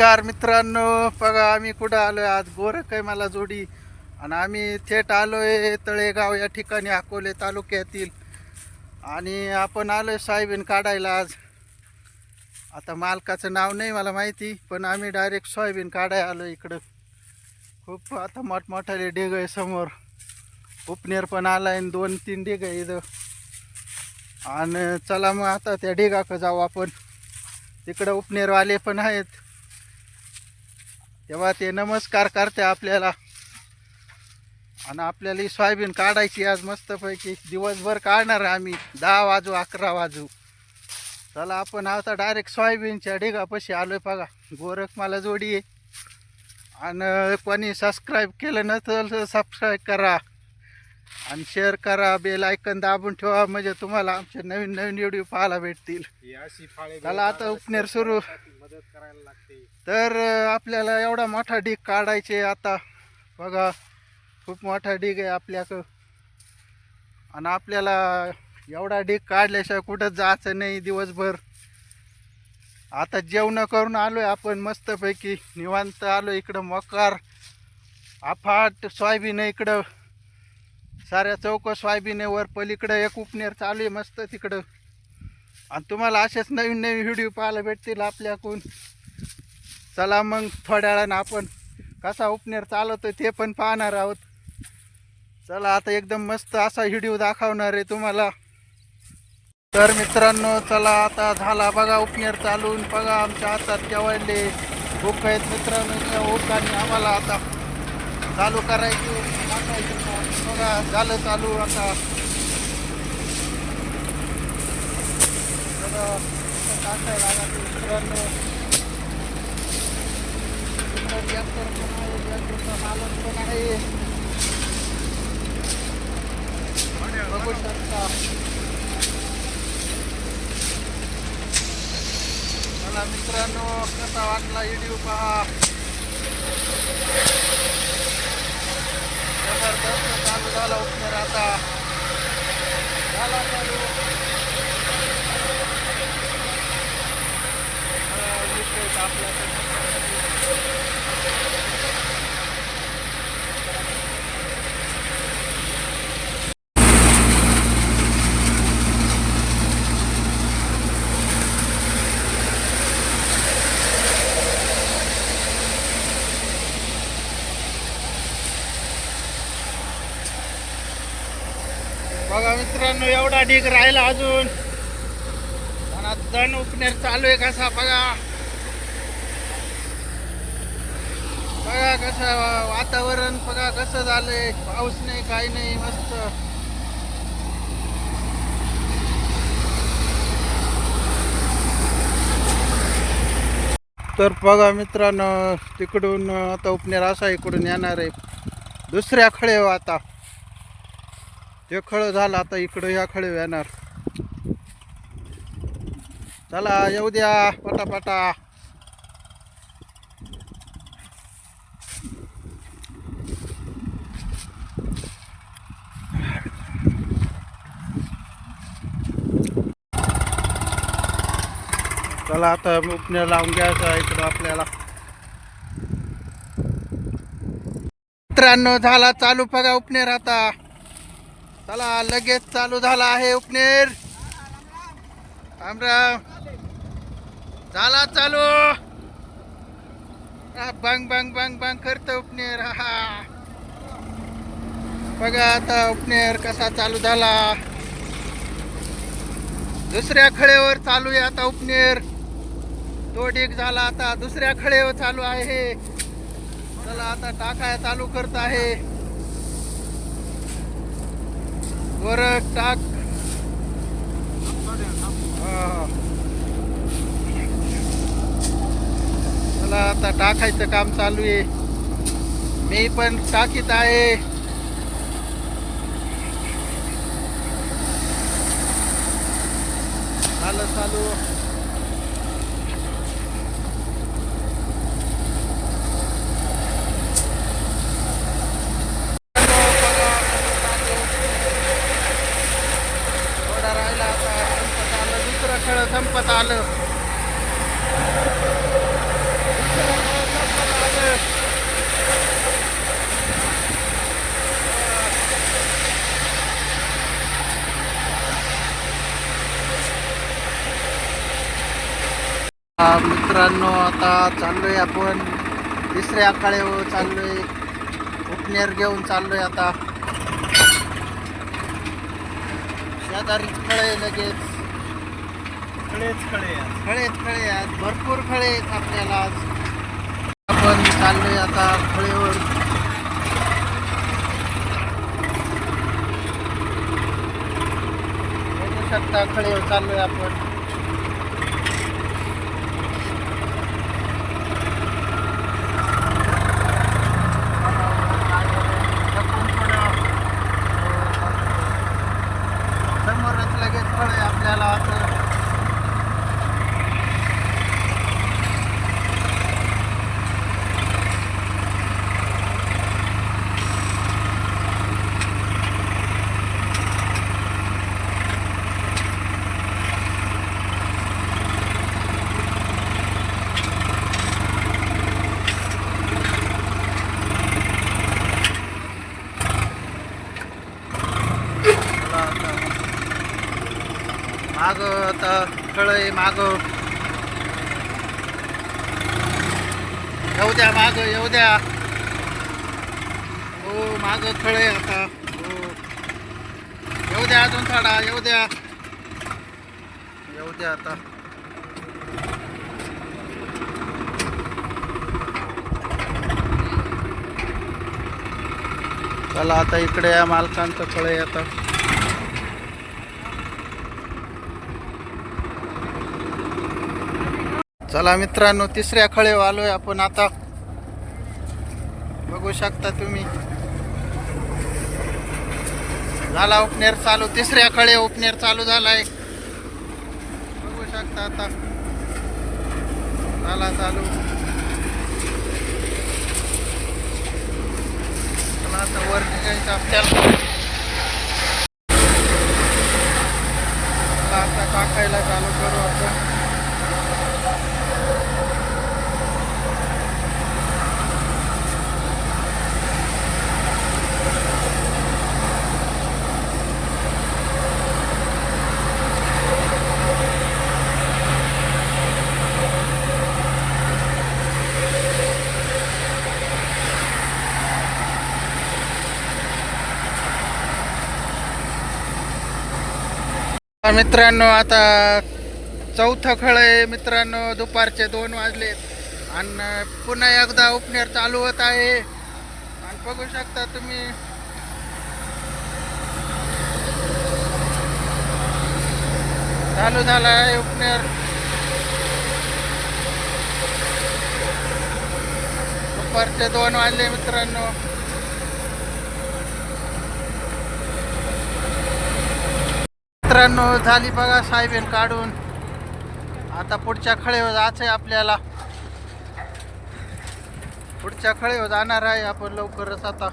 नमस्कार मित्रांनो, बघा आम्ही कुठं आलोय आज. गोरख आहे मला जोडी आणि आम्ही थेट आलोय तळेगाव या ठिकाणी, अकोले तालुक्यातील. आणि आपण आलोय सोयाबीन काढायला आज. आता मालकाचं नाव नाही मला माहिती, पण आम्ही डायरेक्ट सोयाबीन काढायला आलो इकडं. खूप आता मोठमोठाले ढेग आहे समोर. उपनेर पण आलाय, 2-3 ढेग आहे इथं. आणि चला मग आता त्या ढेगाकडे जाऊ आपण. तिकडं उपनेरवाले पण आहेत, तेव्हा ते नमस्कार करते आपल्याला. आणि आपल्याला ही सोयाबीन काढायची आज मस्तपैकी. दिवसभर काढणार आम्ही, 10 वाजू 11 वाजू. चला आपण आता डायरेक्ट सोयाबीनच्या ढेगापाशी आलोय. बघा गोरख मला जोडी आहे. आणि कोणी सबस्क्राईब केलं नसेल तर सबस्क्राईब करा आणि शेअर करा, बेल आयकन दाबून ठेवा, म्हणजे तुम्हाला आमचे नवीन नवीन व्हिडिओ पाहायला भेटतील. चला आता उपनेर सुरू. तर आपल्याला एवढा मोठा ढीग काढायचे आता. बघा खूप मोठा ढीग आहे आपल्याकडं. आणि आपल्याला एवढा ढीग काढल्याशिवाय कुठं जायचं नाही दिवसभर. आता जेवण करून आलोय आपण मस्तपैकी, निवांत आलो. इकडं मकार अफाट सोयाबीन आहे इकडं, साऱ्या चौक सोयाबीन आहे. वर पलीकडं एक उपनेर चालू आहे मस्त तिकडं. आणि तुम्हाला असेच नवीन नवीन व्हिडिओ पाहायला भेटतील आपल्याकडून. चला मग थोड्या वेळानं आपण कसा उपनेर चालवतो ते पण पाहणार आहोत. चला आता एकदम मस्त असा व्हिडिओ दाखवणार आहे तुम्हाला. तर मित्रांनो चला आता झाला बघा उपनेर चालून. बघा आमच्या हातात केवळले हुक आहेत मित्रांनो. त्या हुकाने आम्हाला आता चालू करायची. बघा झालं चालू आता. बघा टाकायला लागत मित्रांनो. ट्रॅक्टर पण आहे, ट्रॅक्टरचा मालक पण आहे, बघू शकता. मला मित्रांनो कसा वाटला व्हिडिओ पहा. जबरदस्त चालू झाला उपनेर आता. झाला चालू. बघा मित्रांनो एवढा ढीग राहिला अजून. आणि दण उपनेर चालू आहे कसा. बघा बघा कसं वातावरण, बघा कसं झालंय. पाऊस नाही काही नाही, मस्त. तर बघा मित्रांनो तिकडून आता उपनेर असा इकडून येणार आहे दुसऱ्या खळेव. आता ते खळ झालं, आता इकडं ह्या खळेव येणार. चला येऊ द्या पटापटा. चला आता उपनेर लावून घ्यायचं इकडं आपल्याला. मित्रांनो झाला चालू बघा उपनेर आता. चला लगेच चालू झाला आहे उपनेर. रामराम. झाला चालू. बंग बंग बंग बंग करतं उपनेर. हा बघा आता उपनेर कसा चालू झाला. दुसऱ्या खळेवर चालू आहे आता उपनेर. तो ढीग झाला, आता दुसऱ्या खळेवर चालू आहे. चला आता टाकाय चालू करत आहे गोरख. टाक. चला आता टाकायचं काम चालू आहे. मी पण टाकीत आहे. झालं चालू. संपत आलं. मित्रांनो, आता चाललोय आपण तिसऱ्या आखाड्यावर चाललोय. उपनेर घेऊन चाललोय आता. शेजारीच खळे लगेच खळेच आहेत, भरपूर खळे आहेत आपल्याला आज. आपण चाललोय आता खळेवर. बघू शकता खळेवर चाललोय आपण. समोरच लगेच खळे आपल्याला असं. माग आता खळय माग येऊ द्या, माग येऊ द्या. हो माग खळय आता. हो येऊ द्या, अजून थोडा येऊ द्या, येऊ द्या आता. चला आता इकडे या मालकांचं खळय आता. चला मित्रांनो, तिसऱ्या खळेवर आलोय आपण आता. बघू शकता तुम्ही. झाला उपनेर चालू. तिसऱ्या खळे उपनेर चालू झालाय. बघू शकता आता. झाला चालू. चला आता वर निघायचं आपल्याला. आता टाकायला चालू करू आपण. मित्रांनो, आता चौथं खळ आहे मित्रांनो. दुपारचे 2 वाजलेत आणि पुन्हा एकदा उपनेर चालू होत आहे. आणि बघू शकता तुम्ही. चालू झाला आहे उपनेर. दुपारचे 2 वाजले मित्रांनो. मित्रांनो, झाली बघा साहेबीन काढून. आता पुढच्या खळेवर जायचं आहे आपल्याला. पुढच्या खळेवर जाणार आहे आपण लवकरच आता.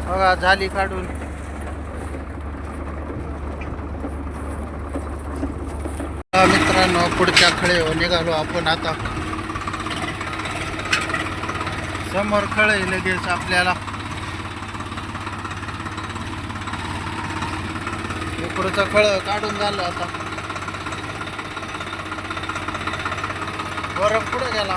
बघा झाली काढून. मित्रांनो, पुढच्या खळेवर निघालो आपण आता. समोर खळे लगेच आपल्याला. पुढचं खळ काढून झालं आता. बरं पुढे गेला.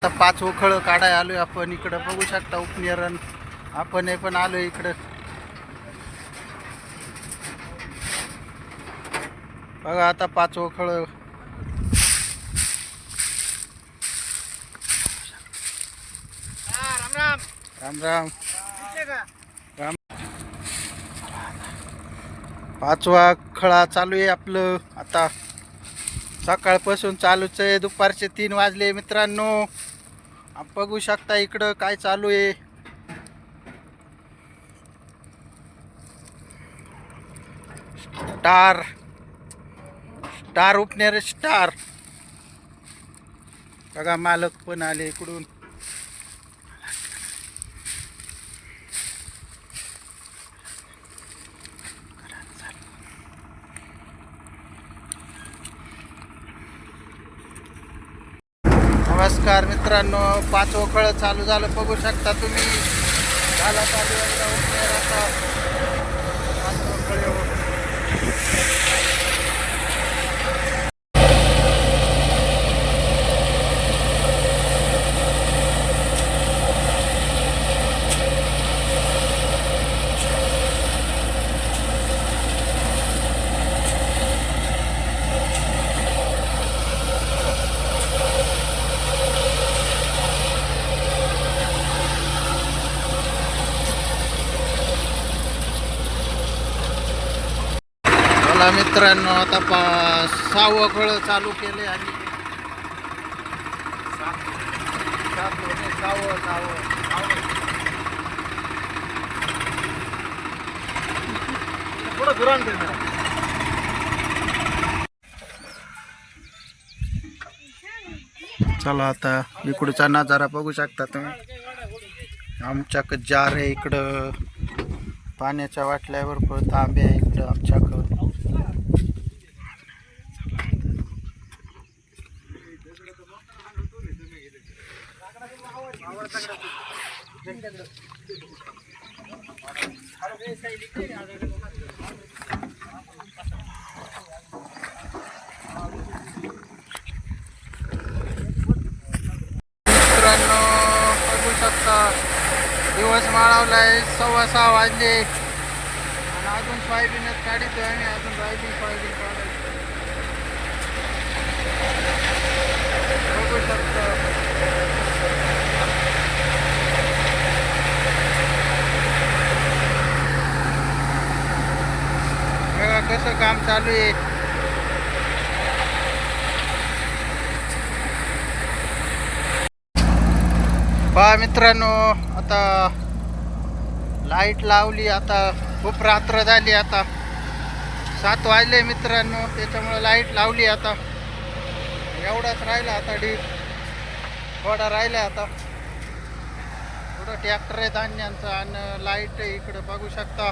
आता 5वं खळ काढाय आलोय आपण इकडं. बघू शकता उपनेरण. आपण पण आलोय इकडं. बघा आता 5वं खळ. राम राम राम राम. 5वा खळा चालू आहे आपलं आता. सकाळपासून चालूच आहे. दुपारचे 3 वाजले मित्रांनो. बघू शकता इकडं काय चालू आहे. स्टार उपनेर स्टार. बघा मालक पण आले इकडून. नमस्कार मित्रांनो, 5वं खळ चालू झालं. बघू शकता तुम्ही. झाला चालू एकदा उपनेर आता. चला मित्रांनो, आता 6वं खळ चालू केले आणि 6वं चला आता इकडचा नजारा बघू शकता तुम्ही. आमच्याकडं जार आहे इकडं, पाण्याच्या वाटल्यावर तांबे आहे इकडं आमच्याकडं. मित्रांनो बघू शकता, दिवस माळवलाय, 6:15 वाजले आणि अजून सोयाबीनच काढतोय आम्ही. अजून राहिली सोयाबीन काढायची. बघू शकता बघा कसं काम चालू आहे. पहा मित्रांनो, आता लाईट लावली. आता खूप रात्र झाली, आता 7 वाजले मित्रांनो, त्याच्यामुळे लाईट लावली. आता एवढाच राहिला, आता थोडा राहिला. आता थोडं ट्रॅक्टर आहे धान्यांचं आणि लाईट इकडं बघू शकता.